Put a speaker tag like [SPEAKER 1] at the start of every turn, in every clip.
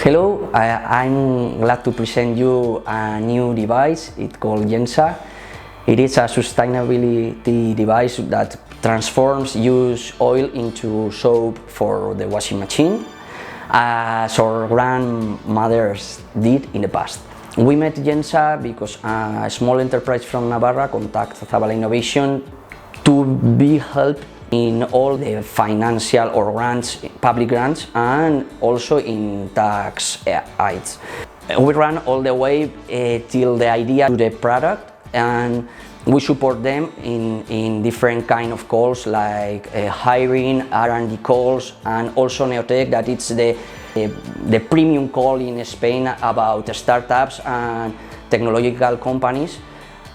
[SPEAKER 1] Hello, I'm glad to present you a new device. It's called Yenxa. It is a sustainability device that transforms used oil into soap for the washing machine, as our grandmothers did in the past. We met Yenxa because a small enterprise from Navarra contacted Zabala Innovation to be helped in all the financial or grants, public grants, and also in tax aids. We ran all the way till the idea to the product, and we support them in different kind of calls like hiring, R&D calls, and also Neotec, that it's the premium call in Spain about startups and technological companies.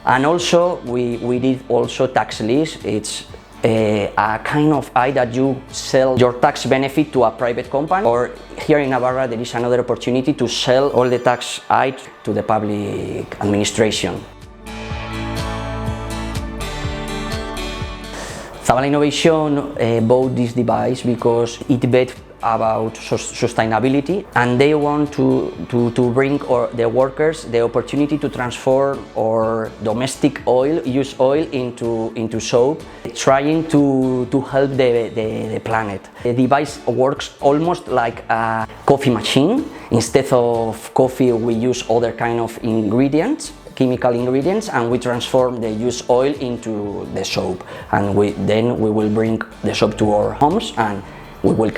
[SPEAKER 1] And also we did also tax lease. It's a kind of aid that you sell your tax benefit to a private company, or here in Navarra there is another opportunity to sell all the tax aid to the public administration. Zabala Innovation bought this device because it bet about sustainability, and they want to bring the workers the opportunity to transform our domestic oil, used oil, into soap, trying to help the planet. The device works almost like a coffee machine. Instead of coffee, we use other kind of ingredients, chemical ingredients, and we transform the used oil into the soap, and then we will bring the soap to our homes, and we will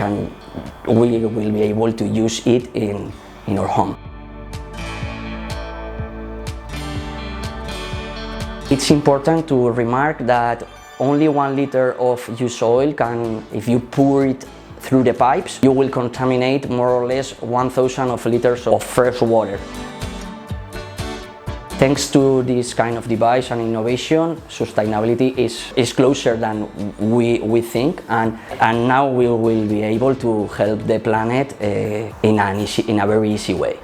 [SPEAKER 1] be able to use it in our home. It's important to remark that only 1 liter of used oil can, if you pour it through the pipes, you will contaminate more or less 1,000 liters of fresh water. Thanks to this kind of device and innovation, sustainability is closer than we think, and now we will be able to help the planet in a very easy way.